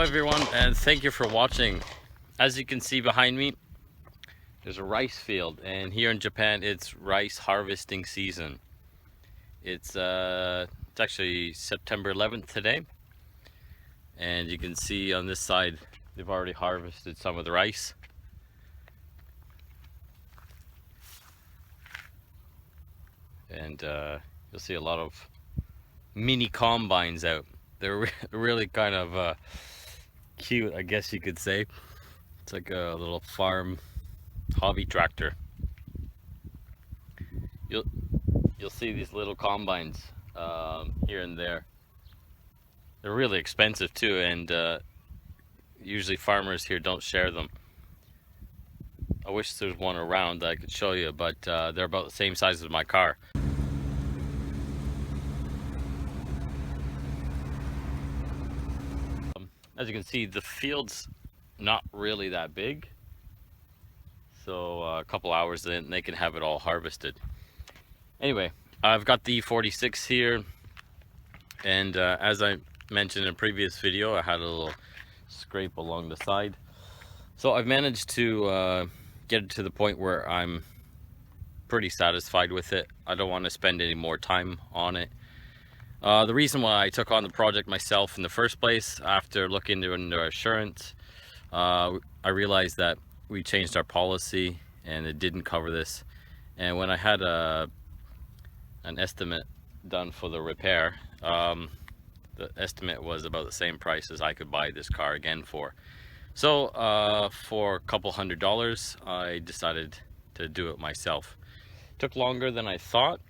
everyone, and thank you for watching. As you can see behind me, there's a rice field, and here in Japan it's rice harvesting season. It's actually September 11th today, and you can see on this side they've already harvested some of the rice. And you'll see a lot of mini combines out. They're really kind of cute, I guess you could say. It's like a little farm hobby tractor. You'll see these little combines here and there. They're really expensive too, and usually farmers here don't share them. I wish there's one around that I could show you, but they're about the same size as my car. As you can see, the field's not really that big, so a couple hours in they can have it all harvested. Anyway, I've got the E46 here, and as I mentioned in a previous video, I had a little scrape along the side. So I've managed to get it to the point where I'm pretty satisfied with it. I don't want to spend any more time on it. The reason why I took on the project myself in the first place, after looking into insurance, I realized that we changed our policy and it didn't cover this. And when I had an estimate done for the repair, the estimate was about the same price as I could buy this car again for. So for a couple $100, I decided to do it myself. Took longer than I thought.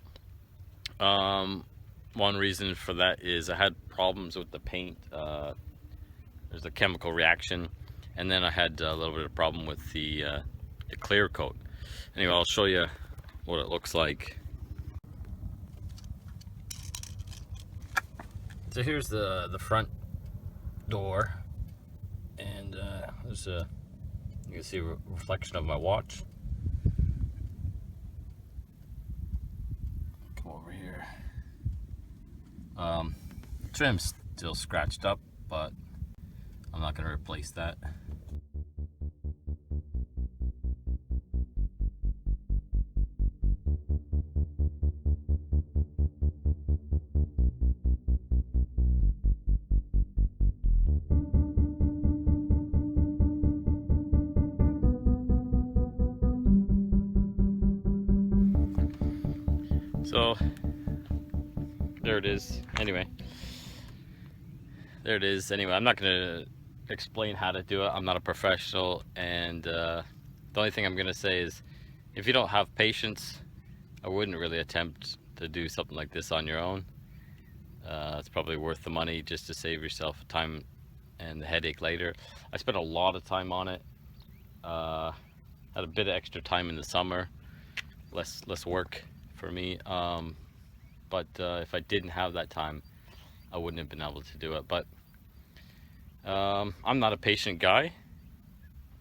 One reason for that is I had problems with the paint. There's a chemical reaction, and then I had a little bit of problem with the clear coat. Anyway, I'll show you what it looks like. So here's the front door, and there's you can see a reflection of my watch. Come over here. Trim's still scratched up, but I'm not going to replace that. So there it is. Anyway, there it is. Anyway, I'm not going to explain how to do it. I'm not a professional, and the only thing I'm going to say is if you don't have patience, I wouldn't really attempt to do something like this on your own. It's probably worth the money just to save yourself time and the headache later. I spent a lot of time on it. Had a bit of extra time in the summer, less work for me. But if I didn't have that time, I wouldn't have been able to do it. But I'm not a patient guy,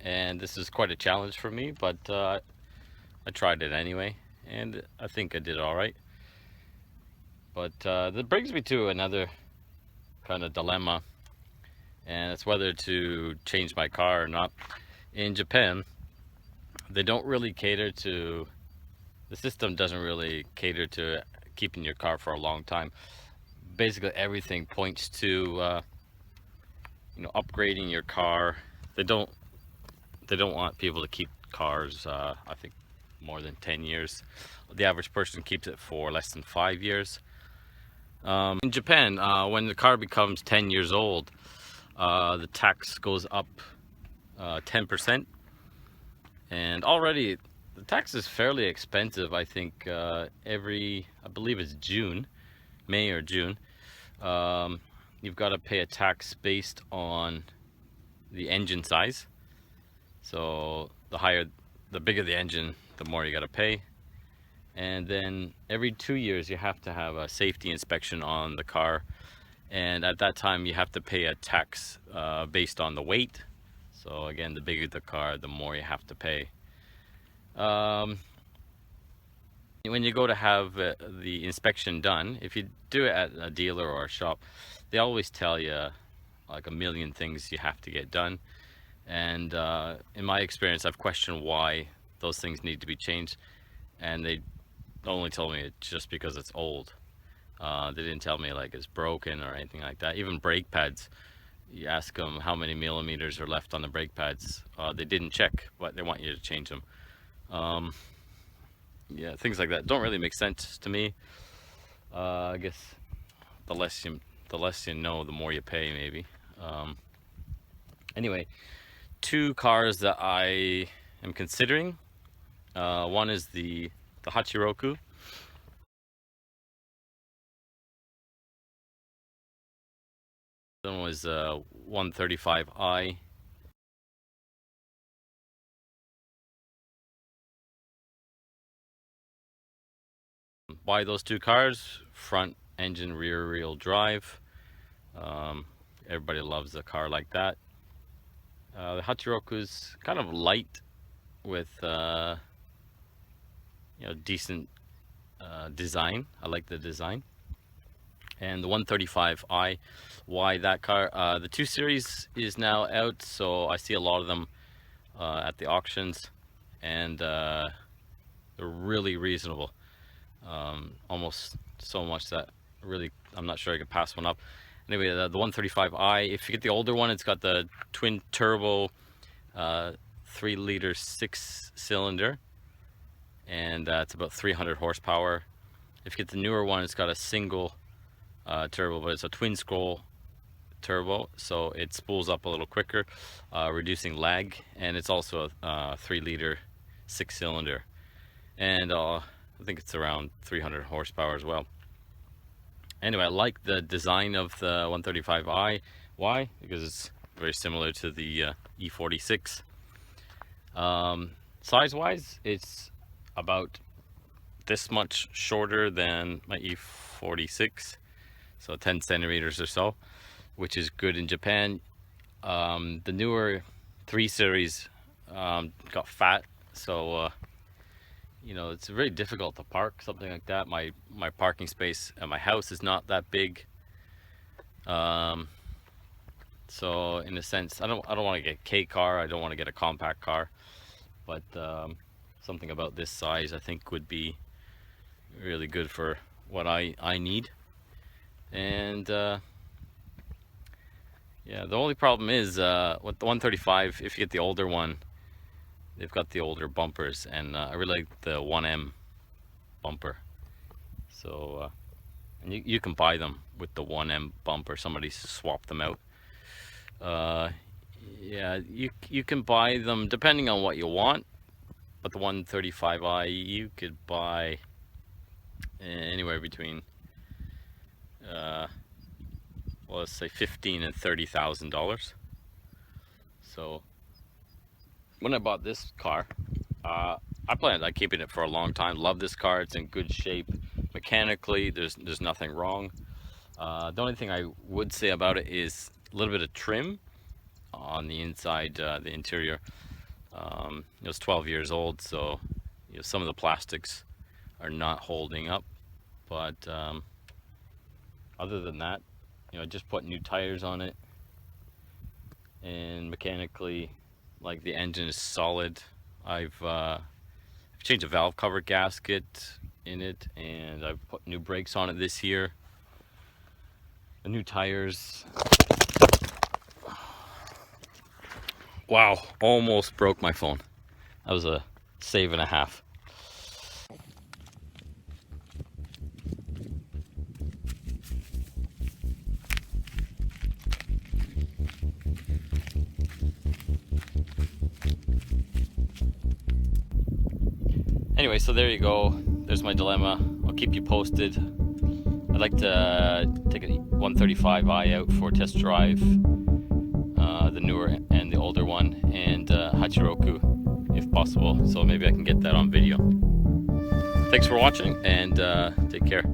and this is quite a challenge for me, but I tried it anyway, and I think I did all right. But that brings me to another kind of dilemma, and it's whether to change my car or not. In Japan, they don't really cater to, the system doesn't really cater to keeping your car for a long time. Basically everything points to upgrading your car. They don't want people to keep cars I think more than 10 years. The average person keeps it for less than 5 years. In Japan, when the car becomes 10 years old, the tax goes up 10%, and already the tax is fairly expensive. I think I believe it's May or June, you've got to pay a tax based on the engine size. So the bigger the engine, the more you got to pay. And then every 2 years you have to have a safety inspection on the car, and at that time you have to pay a tax based on the weight. So again, the bigger the car, the more you have to pay. When you go to have the inspection done, if you do it at a dealer or a shop, they always tell you like a million things you have to get done. And in my experience, I've questioned why those things need to be changed, and they only told me it's just because it's old. They didn't tell me like it's broken or anything like that. Even brake pads, you ask them how many millimeters are left on the brake pads. They didn't check, but they want you to change them. Yeah, things like that don't really make sense to me. I guess the less you know, the more you pay, maybe. Anyway, two cars that I am considering. One is the Hachiroku. The other one was 135i. Why those two cars? Front engine, rear wheel drive. Everybody loves a car like that. The Hachiroku's kind of light with decent design. I like the design. And the 135i, why that car? The 2 Series is now out, so I see a lot of them at the auctions, and they're really reasonable. Almost so much that really I'm not sure I could pass one up. Anyway, the 135i, if you get the older one, it's got the twin turbo 3-liter 6-cylinder, and it's about 300 horsepower. If you get the newer one, it's got a single turbo, but it's a twin scroll turbo, so it spools up a little quicker, reducing lag, and it's also a 3-liter 6-cylinder, and I think it's around 300 horsepower as well. Anyway, I like the design of the 135i. Why? Because it's very similar to the E46. Size-wise, it's about this much shorter than my E46, so 10 centimeters or so, which is good in Japan. The newer 3 Series got fat, so it's very difficult to park something like that. My parking space at my house is not that big, so in a sense, I don't want to get a K car. I don't want to get a compact car, but something about this size I think would be really good for what I need. And yeah, the only problem is with the 135, if you get the older one, they've got the older bumpers, and I really like the 1M bumper. So and you can buy them with the 1M bumper. Somebody swapped them out. Yeah, you can buy them depending on what you want, but the 135i you could buy anywhere between well, let's say $15,000 and $30,000. So when I bought this car, I planned on keeping it for a long time. Love this car. It's in good shape mechanically. There's nothing wrong. The only thing I would say about it is a little bit of trim on the inside, the interior. It was 12 years old, so some of the plastics are not holding up, but other than that, I just put new tires on it, and mechanically, like, the engine is solid. I've changed a valve cover gasket in it, and I've put new brakes on it this year, the new tires. Wow, almost broke my phone. That was a save and a half. Anyway, so there you go. There's my dilemma. I'll keep you posted. I'd like to take a 135i out for a test drive, the newer and the older one, and Hachiroku if possible, so maybe I can get that on video. Thanks for watching, and take care.